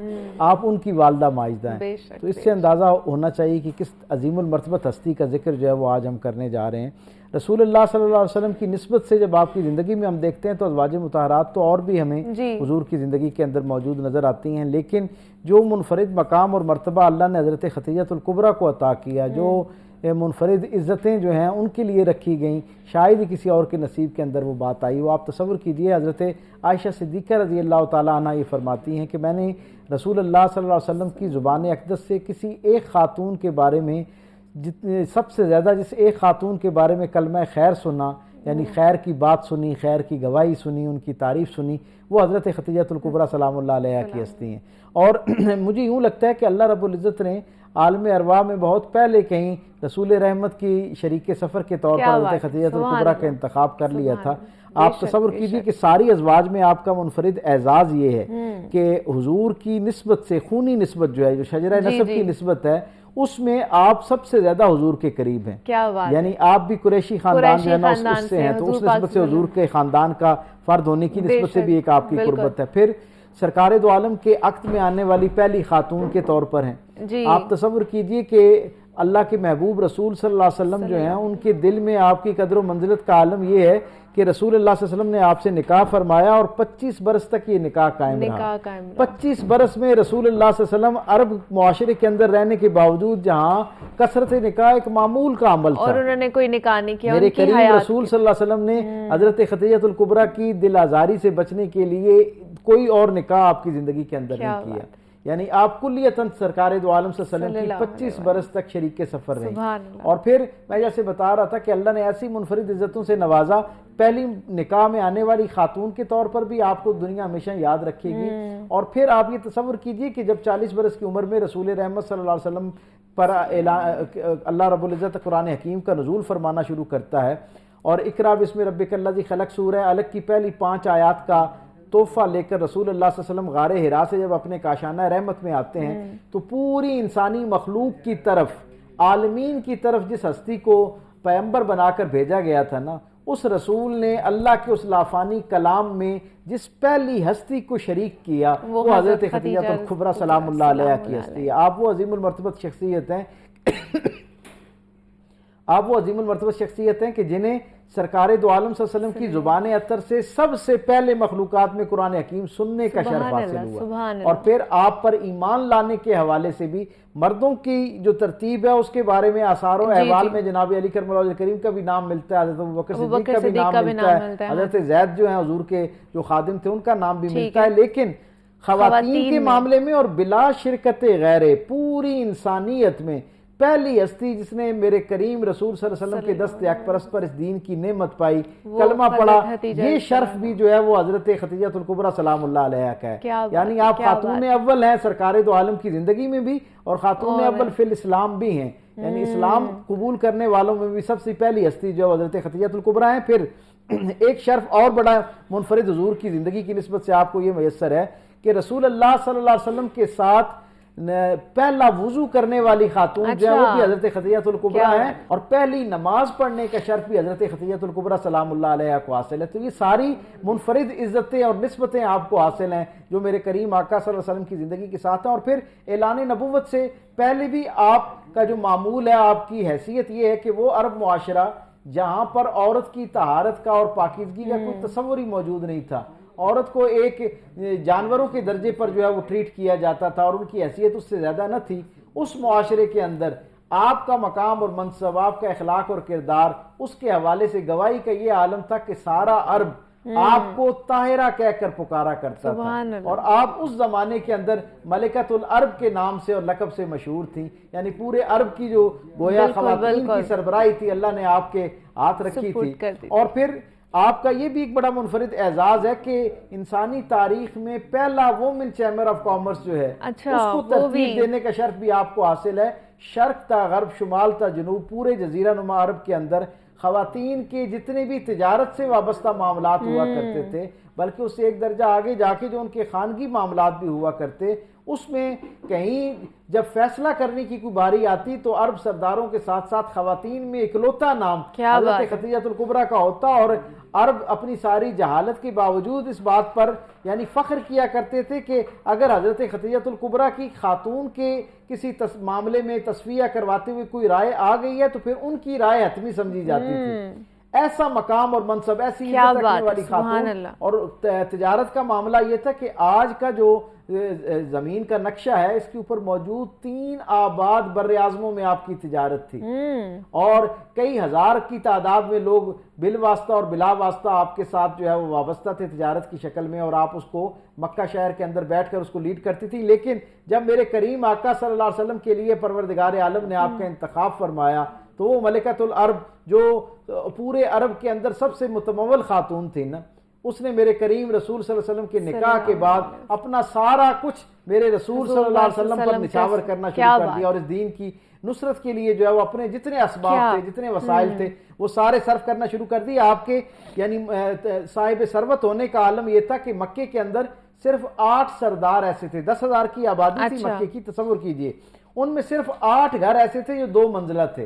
آپ ان کی والدہ ماجدہ ہیں۔ تو اس سے اندازہ ہونا چاہیے کہ کس عظیم المرتبت ہستی کا ذکر جو ہے وہ آج ہم کرنے جا رہے ہیں۔ رسول اللہ صلی اللہ علیہ وسلم کی نسبت سے جب آپ کی زندگی میں ہم دیکھتے ہیں تو ازواج مطہرات تو اور بھی ہمیں حضور کی زندگی کے اندر موجود نظر آتی ہیں، لیکن جو منفرد مقام اور مرتبہ اللہ نے حضرت خدیجہ الکبریٰ کو عطا کیا، جو منفرد عزتیں جو ہیں ان کے لیے رکھی گئیں، شاید ہی کسی اور کے نصیب کے اندر وہ بات آئی۔ وہ آپ تصور کیجئے، حضرت عائشہ صدیقہ رضی اللہ تعالیٰ عنہ یہ فرماتی ہیں کہ میں نے رسول اللہ صلی اللہ علیہ وسلم کی زبان اقدس سے کسی ایک خاتون کے بارے میں سب سے زیادہ جس ایک خاتون کے بارے میں کلمہ خیر سنا، یعنی خیر کی بات سنی، خیر کی گواہی سنی، ان کی تعریف سنی، وہ حضرت خدیجہ الکبریٰ سلام اللہ علیہا کی ہستی ہیں۔ اور مجھے یوں لگتا ہے کہ اللہ رب العزت نے عالم ارواح میں بہت پہلے کہیں رسول رحمت کی شریک سفر کے طور پر حضرت خدیجہ الکبریٰ کا انتخاب کر لیا تھا۔ آپ تصور کیجئے کہ ساری ازواج میں آپ کا منفرد اعزاز یہ ہے کہ حضور کی نسبت سے خونی نسبت جو ہے، جو شجرہ نسب کی نسبت ہے، اس میں آپ سب سے زیادہ حضور کے قریب ہیں۔ یعنی آپ بھی قریشی خاندان جو ہے نا اس سے ہیں، تو اس نسبت سے حضور کے خاندان کا فرد ہونے کی نسبت سے بھی ایک آپ کی قربت ہے۔ پھر سرکار دو عالم کے عقد میں آنے والی پہلی خاتون کے طور پر ہیں۔ آپ تصور کیجئے کہ اللہ کے محبوب رسول صلی اللہ علیہ وسلم جو ہیں، ان کے دل میں آپ کی قدر و منزلت کا عالم یہ ہے کہ رسول اللہ صلی اللہ علیہ وسلم نے آپ سے نکاح فرمایا، اور 25 برس تک یہ نکاح قائم رہا۔ 25 برس میں رسول اللہ صلی اللہ علیہ وسلم عرب معاشرے کے اندر رہنے کے باوجود جہاں کثرت نکاح ایک معمول کا عمل تھا، اور انہوں نے کوئی نکاح نہیں کیا، میرے کریم رسول صلی اللہ علیہ وسلم نے حضرت خدیجہ الکبریٰ کی دل آزاری سے بچنے کے لیے کوئی اور نکاح آپ کی زندگی کے اندر نہیں کیا۔ یعنی آپ کلیتاً سرکار دو عالم صلی اللہ علیہ وسلم کی 25 برس تک شریک سفر رہی۔ اور پھر میں جیسے بتا رہا تھا کہ اللہ نے ایسی منفرد عزتوں سے نوازا پہلی نکاح میں آنے والی خاتون کے طور پر بھی آپ کو دنیا ہمیشہ یاد رکھے گی. اور پھر آپ یہ تصور کیجئے کہ جب 40 برس کی عمر میں رسول رحمت صلی اللہ علیہ وسلم پر اللہ رب العزت قرآن حکیم کا نزول فرمانا شروع کرتا ہے اور اقرا بسم ربک الذی خلق سورہ علق کی پہلی 5 آیات کا تحفہ لے کر رسول اللہ صلی اللہ علیہ وسلم غار حرا سے جب اپنے کاشانہ رحمت میں آتے ہیں تو پوری انسانی مخلوق کی طرف، عالمین کی طرف جس ہستی کو پیغمبر بنا کر بھیجا گیا تھا نا، اس رسول نے اللہ کے اس لافانی کلام میں جس پہلی ہستی کو شریک کیا وہ حضرت خدیجہ الکبریٰ سلام اللہ علیہ کی ہستی ہے. آپ وہ عظیم المرتبت شخصیت ہیں کہ جنہیں سرکار دو عالم صلی اللہ علیہ وسلم کی زبان اطہر سے سب سے پہلے مخلوقات میں قرآن حکیم سننے کا شرف حاصل ہوا. اور پھر آپ پر ایمان لانے کے حوالے سے بھی مردوں کی جو ترتیب ہے اس کے بارے میں آثار و احوال میں جناب علی کرم اللہ وجہ کریم کا بھی نام ملتا ہے، حضرت ابوبکر صدیق کا بھی نام ملتا ہے، حضرت زید جو ہیں حضور کے جو خادم تھے ان کا نام بھی ملتا ہے. لیکن خواتین کے معاملے میں اور بلا شرکت غیر پوری انسانیت میں پہلی ہستی جس نے میرے کریم رسول صلی اللہ علیہ وسلم کے دست اکبرست پر اس دین کی نعمت پائی، کلمہ پڑھا، یہ شرف بھی جو ہے وہ حضرت خدیجہ الکبریٰ سلام اللہ علیہ کا ہے. یعنی آپ خاتون اول ہیں سرکار دو عالم کی زندگی میں بھی اور خاتون اول فی الاسلام بھی ہیں. یعنی اسلام قبول کرنے والوں میں بھی سب سے پہلی ہستی جو حضرت خدیجہ الکبریٰ ہیں. پھر ایک شرف اور بڑا منفرد حضور کی زندگی کی نسبت سے آپ کو یہ میسر ہے کہ رسول اللہ صلی اللہ علیہ وسلم کے ساتھ پہلا وضو کرنے والی خاتون جو ہے وہ بھی حضرت خدیجہ الکبریٰ ہیں اور پہلی نماز پڑھنے کا شرف بھی حضرت خدیجہ الکبریٰ سلام اللہ علیہ کو حاصل ہے. تو یہ ساری منفرد عزتیں اور نسبتیں آپ کو حاصل ہیں جو میرے کریم آقا صلی اللہ علیہ وسلم کی زندگی کے ساتھ ہیں. اور پھر اعلان نبوت سے پہلے بھی آپ کا جو معمول ہے، آپ کی حیثیت یہ ہے کہ وہ عرب معاشرہ جہاں پر عورت کی طہارت کا اور پاکیزگی کا کوئی تصور ہی موجود نہیں تھا، عورت کو ایک جانوروں کے درجے پر جو ہے وہ ٹریٹ کیا جاتا تھا اور ان کی حیثیت اس سے زیادہ نہ تھی، اس معاشرے کے اندر آپ کا مقام اور منصب، آپ کا اخلاق اور کردار، اس کے حوالے سے گواہی کا یہ عالم تھا کہ سارا عرب آپ کو طاہرہ کہہ کر پکارا کرتا تھا. اور آپ اس زمانے کے اندر ملکۃ العرب کے نام سے اور لقب سے مشہور تھیں. یعنی پورے عرب کی جو گویا خواتین کی سربراہی تھی اللہ نے آپ کے ہاتھ رکھی تھی. اور پھر آپ کا یہ بھی ایک بڑا منفرد اعزاز ہے کہ انسانی تاریخ میں پہلا وومن چیمبر آف کامرس جو ہے اس کو ترتیب دینے کا شرف بھی آپ کو حاصل ہے. شرق تا غرب، شمال تا جنوب، پورے جزیرہ نما عرب کے اندر خواتین کے جتنے بھی تجارت سے وابستہ معاملات ہوا کرتے تھے، بلکہ اس سے ایک درجہ آگے جا کے جو ان کے خانگی معاملات بھی ہوا کرتے، اس میں کہیں جب فیصلہ کرنے کی کوئی باری آتی تو عرب سرداروں کے ساتھ ساتھ خواتین میں اکلوتا نام حضرت خدیجہ الکبریٰ کا ہوتا. اور عرب اپنی ساری جہالت کے باوجود اس بات پر یعنی فخر کیا کرتے تھے کہ اگر حضرت خدیجہ الکبریٰ کی خاتون کے کسی معاملے میں تصفیہ کرواتے ہوئے کوئی رائے آ گئی ہے تو پھر ان کی رائے حتمی سمجھی جاتی تھی. ایسا مقام اور منصب، ایسی عزت رکھنے والی خاتون. اور تجارت کا معاملہ یہ تھا کہ آج کا جو زمین کا نقشہ ہے اس کے اوپر موجود 3 آباد بر اعظموں میں آپ کی تجارت تھی اور کئی ہزار کی تعداد میں لوگ بالواسطہ اور بلا واسطہ آپ کے ساتھ جو ہے وہ وابستہ تھے تجارت کی شکل میں، اور آپ اس کو مکہ شہر کے اندر بیٹھ کر اس کو لیڈ کرتی تھی. لیکن جب میرے کریم آقا صلی اللہ علیہ وسلم کے لیے پروردگار عالم نے آپ کا انتخاب فرمایا تو وہ ملکۃ العرب جو پورے عرب کے اندر سب سے متمول خاتون تھی نا، اس نے میرے کریم رسول صلی اللہ علیہ وسلم کے نکاح کے بعد اپنا سارا کچھ میرے رسول صلی اللہ علیہ وسلم پر نچھاور کرنا شروع کر دیا اور اس دین کی نصرت کے لیے جو ہے وہ اپنے جتنے اسباب تھے، جتنے وسائل تھے، وہ سارے صرف کرنا شروع کر دیا. آپ کے یعنی صاحب ثروت ہونے کا عالم یہ تھا کہ مکے کے اندر صرف 8 سردار ایسے تھے. 10,000 کی آبادی تھی مکے کی، تصور کیجئے. ان میں صرف 8 گھر ایسے تھے جو 2 منزلہ تھے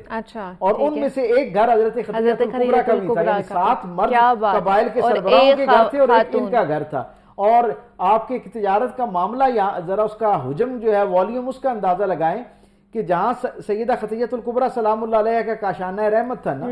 اور ان میں سے ایک گھر حضرت خدیجہ الکبریٰ کا بھی تھا. یعنی 7 مرد قبائل کے سربراہوں کے گھر تھے اور ایک ان کا گھر تھا. اور آپ کے تجارت کا معاملہ ذرا اس کا حجم جو ہے، والیوم، اس کا اندازہ لگائیں کہ جہاں سیدہ خدیجہ الکبریٰ سلام اللہ علیہ کا کاشانہ رحمت تھا نا،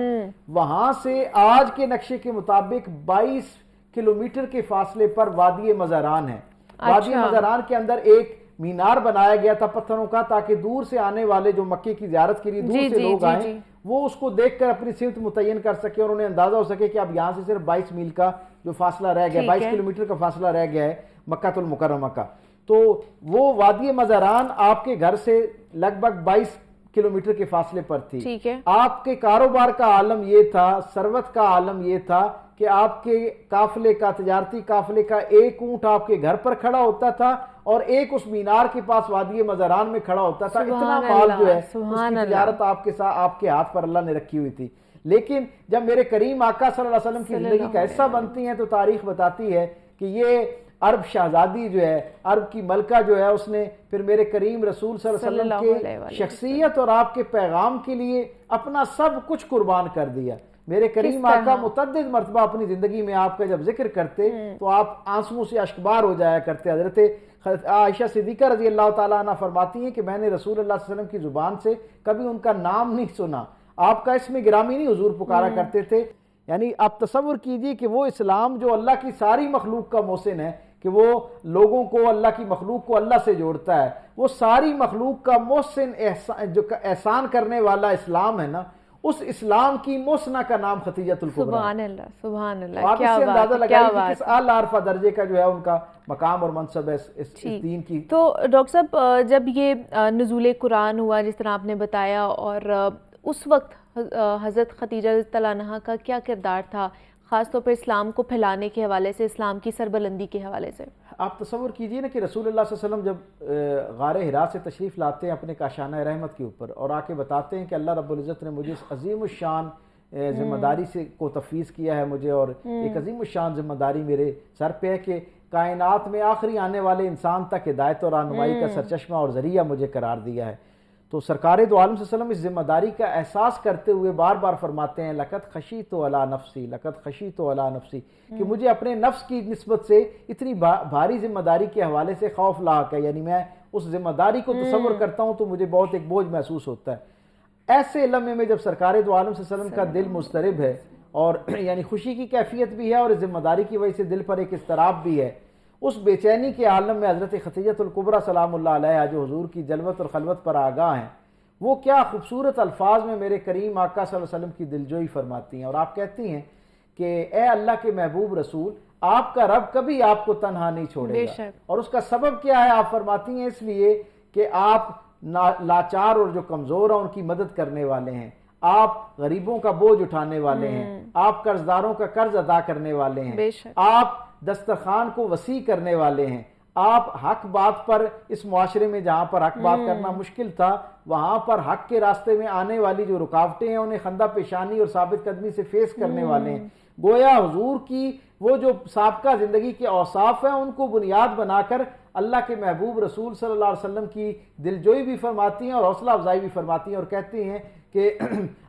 وہاں سے آج کے نقشے کے مطابق 22 کلومیٹر کے فاصلے پر وادی مزاران ہے. وادی مزاران کے اندر ایک مینار بنایا گیا تھا پتھروں کا، تاکہ دور سے آنے والے جو مکے کی زیارت کے لیے دور سے لوگ آئیں وہ اس کو دیکھ کر اپنی سمت متعین کر سکے اور انہیں اندازہ ہو سکے کہ اب یہاں سے صرف 22 میل کا جو فاصلہ رہ گیا، 22 کلومیٹر کا فاصلہ رہ گیا ہے مکہ المکرمہ کا. تو وہ وادی مزاران آپ کے گھر سے لگ بھگ 22 کلومیٹر کے فاصلے پر تھی. آپ کے کاروبار کا عالم یہ تھا، ثروت کا عالم یہ تھا کہ آپ کے قافلے کا, تجارتی قافلے کا ایک اونٹ آپ کے گھر پر کھڑا ہوتا تھا اور ایک اس مینار کے پاس وادی مزاران میں کھڑا ہوتا تھا. اتنا مال جو ہے اس کی تجارت آپ کے ساتھ, آپ کے ہاتھ پر اللہ نے رکھی ہوئی تھی. لیکن جب میرے کریم آقا صلی اللہ علیہ وسلم کی زندگی کا حصہ بنتی ہیں تو تاریخ بتاتی ہے کہ یہ عرب شہزادی جو ہے, عرب کی ملکہ جو ہے, اس نے پھر میرے کریم رسول صلی اللہ علیہ وسلم کے شخصیت اور آپ کے پیغام کے لیے اپنا سب کچھ قربان کر دیا. میرے کریم آقا متعدد مرتبہ اپنی زندگی میں آپ کا جب ذکر کرتے تو آپ آنسوؤں سے اشکبار ہو جایا کرتے. حضرت عائشہ صدیقہ رضی اللہ تعالیٰ عنہ فرماتی ہیں کہ میں نے رسول اللہ صلی اللہ علیہ وسلم کی زبان سے کبھی ان کا نام نہیں سنا, آپ کا اسم گرامی نہیں حضور پکارا کرتے تھے. یعنی آپ تصور کیجئے کہ وہ اسلام جو اللہ کی ساری مخلوق کا محسن ہے, کہ وہ لوگوں کو, اللہ کی مخلوق کو اللہ سے جوڑتا ہے, وہ ساری مخلوق کا محسن جو احسان کرنے والا اسلام ہے نا, اس اسلام کی محسنہ کا نام ختیجۃ الکبریٰ. سبحان اللہ, سبحان اللہ. آپ اس سے اندازہ لگائیں کہ کس اعلیٰ عرفہ درجے کا جو ہے ان کا مقام اور منصب ہے اس دین کی. تو ڈاکٹر صاحب, جب یہ نزول قرآن ہوا جس طرح آپ نے بتایا, اور اس وقت حضرت خدیجہ رضی اللہ عنہا کا کیا کردار تھا, خاص طور پر اسلام کو پھیلانے کے حوالے سے, اسلام کی سربلندی کے حوالے سے؟ آپ تصور کیجئے نا کہ رسول اللہ صلی اللہ علیہ وسلم جب غار حرا سے تشریف لاتے ہیں اپنے کاشانہ رحمت کے اوپر, اور آ کے بتاتے ہیں کہ اللہ رب العزت نے مجھے اس عظیم الشان ذمہ داری سے کو تفویض کیا ہے مجھے, اور ایک عظیم الشان ذمہ داری میرے سر پہ ہے کہ کائنات میں آخری آنے والے انسان تک ہدایت اور رہنمائی کا سرچشمہ اور ذریعہ مجھے قرار دیا ہے. تو سرکار دو عالم صلی اللہ علیہ وسلم اس ذمہ داری کا احساس کرتے ہوئے بار بار فرماتے ہیں لقد خشیت علی نفسی, لقد خشیت علی نفسی, کہ مجھے اپنے نفس کی نسبت سے اتنی بھاری ذمہ داری کے حوالے سے خوف لاحق ہے. یعنی میں اس ذمہ داری کو تصور کرتا ہوں تو مجھے بہت ایک بوجھ محسوس ہوتا ہے. ایسے لمحے میں جب سرکار دو عالم صلی اللہ علیہ وسلم کا دل مضطرب ہے, اور یعنی خوشی کی کیفیت بھی ہے اور اس ذمہ داری کی وجہ سے دل پر ایک اضطراب بھی ہے, اس بے چینی کے عالم میں حضرت خدیجۃ الکبریٰ سلام اللہ علیہا جو حضور کی جلوت اور خلوت پر آگاہ ہیں, وہ کیا خوبصورت الفاظ میں میرے کریم آقا صلی اللہ علیہ وسلم کی دلجوئی فرماتی ہیں, اور آپ کہتی ہیں کہ اے اللہ کے محبوب رسول, آپ کا رب کبھی آپ کو تنہا نہیں چھوڑے گا. اور اس کا سبب کیا ہے؟ آپ فرماتی ہیں اس لیے کہ آپ لاچار اور جو کمزور ہیں ان کی مدد کرنے والے ہیں, آپ غریبوں کا بوجھ اٹھانے والے ہیں, آپ قرضداروں کا قرض ادا کرنے والے ہیں, آپ دسترخوان کو وسیع کرنے والے ہیں, آپ حق بات پر اس معاشرے میں جہاں پر حق بات کرنا مشکل تھا وہاں پر حق کے راستے میں آنے والی جو رکاوٹیں ہیں انہیں خندہ پیشانی اور ثابت قدمی سے فیس کرنے والے ہیں. گویا حضور کی وہ جو سابقہ زندگی کے اوصاف ہیں ان کو بنیاد بنا کر اللہ کے محبوب رسول صلی اللہ علیہ وسلم کی دلجوئی بھی فرماتی ہیں اور حوصلہ افزائی بھی فرماتی ہیں, اور کہتی ہیں کہ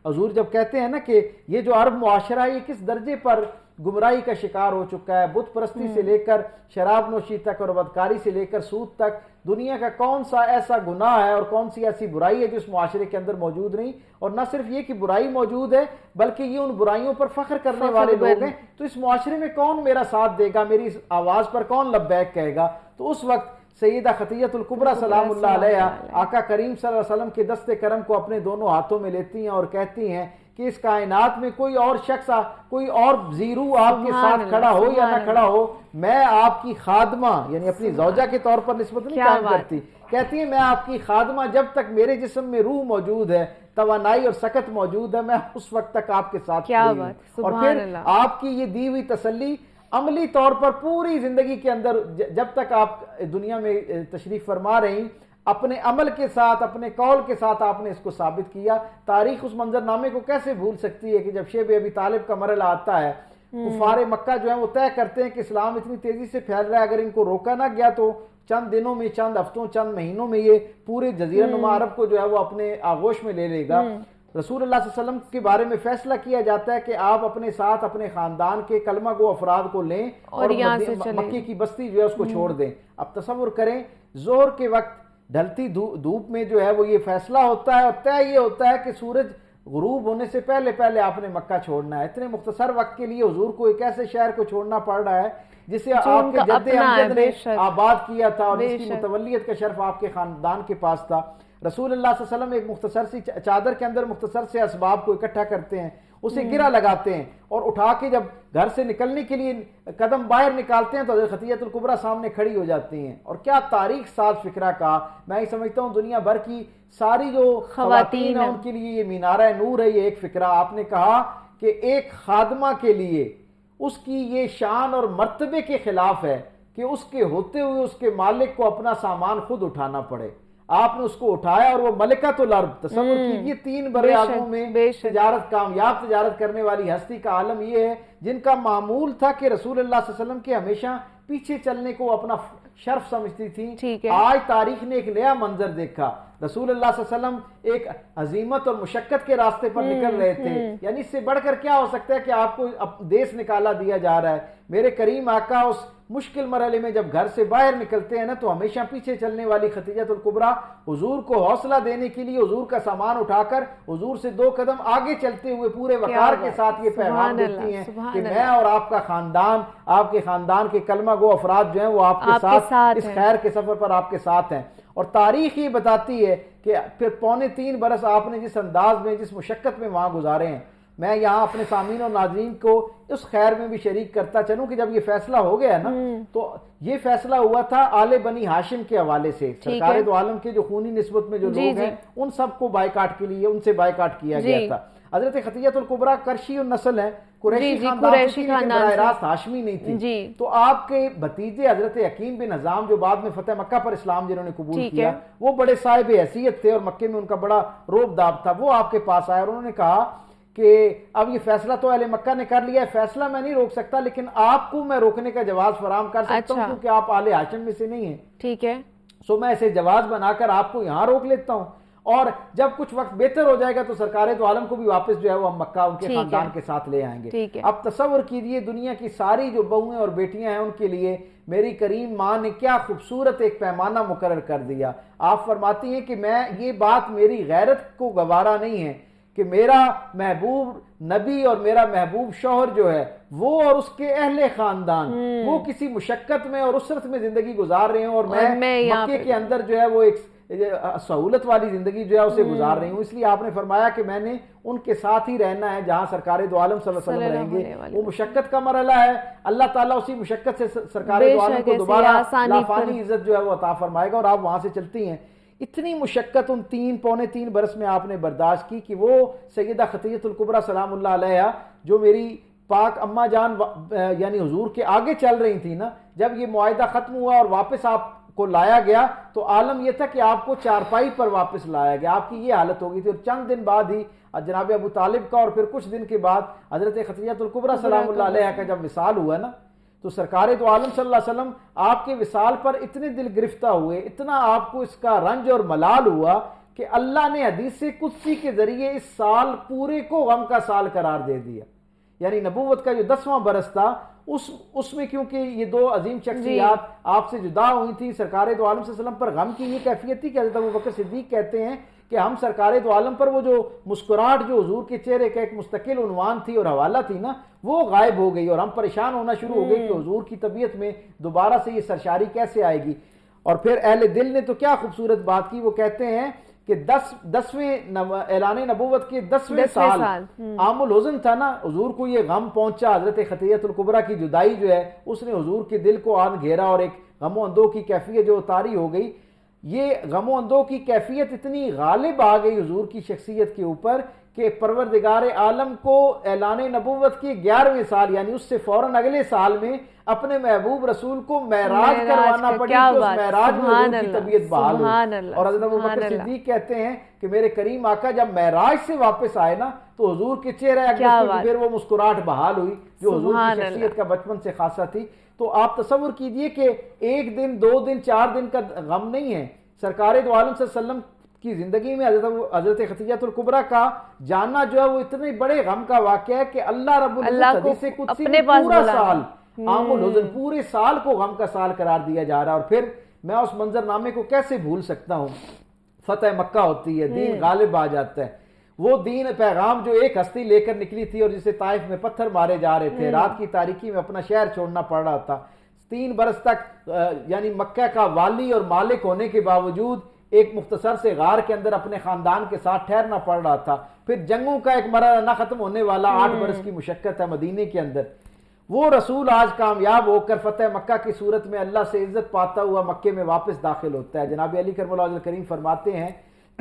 حضور جب کہتے ہیں نا کہ یہ جو عرب معاشرہ ہے یہ کس درجے پر گمراہی کا شکار ہو چکا ہے, بت پرستی سے لے کر شراب نوشی تک اور بدکاری سے لے کر سود تک, دنیا کا کون سا ایسا گناہ ہے اور کون سی ایسی برائی ہے جو اس معاشرے کے اندر موجود نہیں, اور نہ صرف یہ کہ برائی موجود ہے بلکہ یہ ان برائیوں پر فخر کرنے والے لوگ ہیں. تو اس معاشرے میں کون میرا ساتھ دے گا, میری آواز پر کون لبیک کہے گا؟ تو اس وقت سیدہ خدیجۃ الکبریٰ سلام اللہ علیہا آقا کریم صلی اللہ علیہ وسلم کے دست کرم کو اپنے دونوں ہاتھوں میں لیتی ہیں اور کہتی ہیں کہ اس کائنات میں کوئی اور شخص, کوئی اور زیرو آپ کے ساتھ کھڑا ہو یا نہ کھڑا ہو, میں آپ کی خادمہ یعنی اپنی زوجہ کے طور پر نسبت نہیں قائم کرتی, کہتی ہیں میں آپ کی خادمہ, جب تک میرے جسم میں روح موجود ہے, توانائی اور سکت موجود ہے, میں اس وقت تک آپ کے ساتھ کھڑی ہوں. اور پھر آپ کی یہ دی ہوئی تسلی عملی طور پر پوری زندگی کے اندر جب تک آپ دنیا میں تشریف فرما رہی, اپنے عمل کے ساتھ, اپنے قول کے ساتھ آپ نے اس کو ثابت کیا. تاریخ اس منظرنامے کو کیسے بھول سکتی ہے کہ جب شیب ابی طالب کا مرحلہ آتا ہے, کفار مکہ جو ہیں وہ طے کرتے ہیں کہ اسلام اتنی تیزی سے پھیل رہا ہے, اگر ان کو روکا نہ گیا تو چند دنوں میں, چند ہفتوں, چند مہینوں میں یہ پورے جزیرہ نما عرب کو جو ہے وہ اپنے آغوش میں لے لے گا. رسول اللہ صلی اللہ علیہ وسلم کے بارے میں فیصلہ کیا جاتا ہے کہ آپ اپنے ساتھ اپنے خاندان کے کلمہ گو افراد کو لیں اور مکے کی بستی جو ہے اس کو چھوڑ دیں. اب تصور کریں ظہر کے وقت ڈھلتی دھوپ میں جو ہے وہ یہ فیصلہ ہوتا ہے, اور طے یہ ہوتا ہے کہ سورج غروب ہونے سے پہلے پہلے آپ نے مکہ چھوڑنا ہے. اتنے مختصر وقت کے لیے حضور کو ایک ایسے شہر کو چھوڑنا پڑ رہا ہے جسے آپ کے جد امجد نے آباد کیا تھا اور جس کی متولیت کا شرف آپ کے خاندان کے پاس تھا. رسول اللہ صلی اللہ علیہ وسلم ایک مختصر سی چادر کے اندر مختصر سے اسباب کو اکٹھا کرتے ہیں, اسے گرہ لگاتے ہیں اور اٹھا کے جب گھر سے نکلنے کے لیے قدم باہر نکالتے ہیں تو حضرت خدیجۃ الکبریٰ سامنے کھڑی ہو جاتی ہیں. اور کیا تاریخ ساز فکرہ کا, میں یہ سمجھتا ہوں دنیا بھر کی ساری جو خواتین ہیں ان کے لیے یہ مینارہ نور ہے, یہ ایک فکرہ. آپ نے کہا کہ ایک خادمہ کے لیے اس کی یہ شان اور مرتبے کے خلاف ہے کہ اس کے ہوتے ہوئے اس کے مالک کو اپنا سامان خود اٹھانا پڑے. آپ نے اس کو اٹھایا اور وہ ملکۃ الارض. تصور کیجیے 3 بر اعظموں میں تجارت کامیاب تجارت کرنے والی ہستی کا عالم یہ ہے جن کا معمول تھا کہ رسول اللہ صلی اللہ علیہ وسلم کے ہمیشہ پیچھے چلنے کو اپنا شرف سمجھتی تھی. آج تاریخ نے ایک نیا منظر دیکھا. رسول اللہ صلی اللہ علیہ وسلم ایک عظیمت اور مشقت کے راستے پر نکل رہے تھے. یعنی اس سے بڑھ کر کیا ہو سکتا ہے کہ آپ کو دیس نکالا دیا جا رہا ہے. میرے کریم آقا اس مشکل مرحلے میں جب گھر سے باہر نکلتے ہیں نا تو ہمیشہ پیچھے چلنے والی خدیجہ الکبریٰ حضور کو حوصلہ دینے کے لیے حضور کا سامان اٹھا کر حضور سے 2 قدم آگے چلتے ہوئے پورے وقار کے ساتھ یہ پیغام دیتی ہیں کہ میں اور آپ کا خاندان، آپ کے خاندان کے کلمہ گو افراد جو ہیں وہ آپ کے ساتھ اس خیر کے سفر پر آپ کے ساتھ ہیں. اور تاریخ یہ بتاتی ہے کہ پھر 3.25 برس آپ نے جس انداز میں جس مشقت میں وہاں گزارے ہیں. میں یہاں اپنے سامعین اور ناظرین کو اس خیر میں بھی شریک کرتا چلوں کہ جب یہ فیصلہ ہو گیا نا تو یہ فیصلہ ہوا تھا آل بنی ہاشم کے حوالے سے. سرکار دو عالم کے جو خونی نسبت میں جو لوگ ہیں ان سب کو بائیکاٹ کے لیے ان سے بائیکاٹ کیا گیا تھا. حضرت خدیجہ الکبریٰ کرشی النسل ہے، قریشی خاندان براہ راست ہاشمی نہیں تھی. تو آپ کے بھتیجے حضرت حکیم بن حزام جو بعد میں فتح مکہ پر اسلام جنہوں نے قبول کیا وہ بڑے صاحب حیثیت تھے اور مکے میں ان کا بڑا روب داب تھا. وہ آپ کے پاس آئے اور انہوں نے کہا کہ اب یہ فیصلہ تو اہل مکہ نے کر لیا ہے، فیصلہ میں نہیں روک سکتا لیکن آپ کو میں روکنے کا جواز فراہم کر سکتا ہوں کیونکہ آپ آل ہاشم میں سے نہیں ہیں. ٹھیک ہے، سو میں اسے جواز بنا کر آپ کو یہاں روک لیتا ہوں اور جب کچھ وقت بہتر ہو جائے گا تو سرکار دو عالم کو بھی واپس جو ہے وہ ہم مکہ ان کے خاندان کے ساتھ لے آئیں گے. اب تصور کیجئے دنیا کی ساری جو بہویں اور بیٹیاں ہیں ان کے لیے میری کریم ماں نے کیا خوبصورت ایک پیمانہ مقرر کر دیا. آپ فرماتی ہیں کہ میں یہ بات میری غیرت کو گوارا نہیں ہے کہ میرا محبوب نبی اور میرا محبوب شوہر جو ہے وہ اور اس کے اہل خاندان وہ کسی مشقت میں اور اسرت میں زندگی گزار رہے ہیں اور میں مکے کے اندر جو ہے وہ ایک سہولت والی زندگی جو ہے اسے گزار رہی ہوں. اس لیے آپ نے فرمایا کہ میں نے ان کے ساتھ ہی رہنا ہے جہاں سرکار دو عالم صلی اللہ علیہ وسلم رہیں گے. وہ مشقت کا مرحلہ ہے، اللہ تعالیٰ اسی مشقت سے سرکار دو عالم کو دوبارہ لافانی عزت جو ہے وہ عطا فرمائے گا اور آپ وہاں سے چلتی ہیں. اتنی مشقت ان 3.25 برس میں آپ نے برداشت کی کہ وہ سیدہ خدیجہ الکبریٰ سلام اللہ علیہا جو میری پاک اماں جان یعنی حضور کے آگے چل رہی تھی نا، جب یہ معاہدہ ختم ہوا اور واپس آپ کو لایا گیا تو عالم یہ تھا کہ آپ کو چارپائی پر واپس لایا گیا. آپ کی یہ حالت ہو گئی تھی اور چند دن بعد ہی جناب ابو طالب کا اور پھر کچھ دن کے بعد حضرت خدیجہ الکبریٰ سلام اللہ علیہا کا جب وصال ہوا نا تو سرکار دو عالم صلی اللہ علیہ وسلم آپ کے وصال پر اتنے دل گرفتہ ہوئے، اتنا آپ کو اس کا رنج اور ملال ہوا کہ اللہ نے حدیث قدسی کے ذریعے اس سال پورے کو غم کا سال قرار دے دیا. یعنی نبوت کا جو 10واں برس تھا اس میں کیونکہ یہ 2 عظیم شخصیات آپ سے جدا ہوئی تھی، سرکار دو عالم صلی اللہ علیہ وسلم پر غم کی یہ کیفیت تھی کہ حضرت ابوبکر صدیق کہتے ہیں کہ ہم سرکار دو عالم پر وہ جو مسکراہٹ جو حضور کے چہرے کا ایک مستقل عنوان تھی اور حوالہ تھی نا وہ غائب ہو گئی اور ہم پریشان ہونا شروع ہو گئے کہ حضور کی طبیعت میں دوبارہ سے یہ سرشاری کیسے آئے گی. اور پھر اہل دل نے تو کیا خوبصورت بات کی، وہ کہتے ہیں کہ 10ویں اعلان نبوت کے 10ویں سال عام الحزن تھا نا، حضور کو یہ غم پہنچا، حضرت خدیجہ الکبریٰ کی جدائی جو ہے اس نے حضور کے دل کو آن گھیرا اور ایک غم و اندوہ کی کیفیت جو طاری ہو گئی. یہ غم و اندوہ کی کیفیت اتنی غالب آ گئی حضور کی شخصیت کے اوپر کہ پروردگار عالم کو اعلان نبوت کے 11ویں سال یعنی اس سے فوراً اگلے سال میں اپنے محبوب رسول کو معراج کروانا پڑی کہ اس معراج میں حضور کی طبیعت بحال ہوئی. اور حضرت ابوبکر صدیق کہتے ہیں کہ میرے کریم آقا جب معراج سے واپس آئے نا تو حضور کے چہرے اقدس پھر وہ مسکراہٹ بحال ہوئی جو حضور کی شخصیت کا بچپن سے خاصہ تھی. تو آپ تصور کیجئے کہ 1 دن 2 دن 4 دن کا غم نہیں ہے. سرکار دو عالم صلی اللہ علیہ وسلم کی زندگی میں حضرت خدیجہ الکبریٰ کا جاننا جو ہے وہ اتنے بڑے غم کا واقعہ ہے کہ اللہ رب العزت حدیث قدسی میں پورا سال عام الحزن پورے سال کو غم کا سال قرار دیا جا رہا ہے. اور پھر میں اس منظر نامے کو کیسے بھول سکتا ہوں. فتح مکہ ہوتی ہے، دین غالب آ جاتا ہے. وہ دین پیغام جو ایک ہستی لے کر نکلی تھی اور جسے طائف میں پتھر مارے جا رہے تھے، رات کی تاریکی میں اپنا شہر چھوڑنا پڑ رہا تھا، 3 برس تک یعنی مکہ کا والی اور مالک ہونے کے باوجود ایک مختصر سے غار کے اندر اپنے خاندان کے ساتھ ٹھہرنا پڑ رہا تھا. پھر جنگوں کا ایک مرحلہ نہ ختم ہونے والا 8 برس کی مشقت ہے مدینے کے اندر. وہ رسول آج کامیاب ہو کر فتح مکہ کی صورت میں اللہ سے عزت پاتا ہوا مکے میں واپس داخل ہوتا ہے. جناب علی کرم اللہ وجہ کریم فرماتے ہیں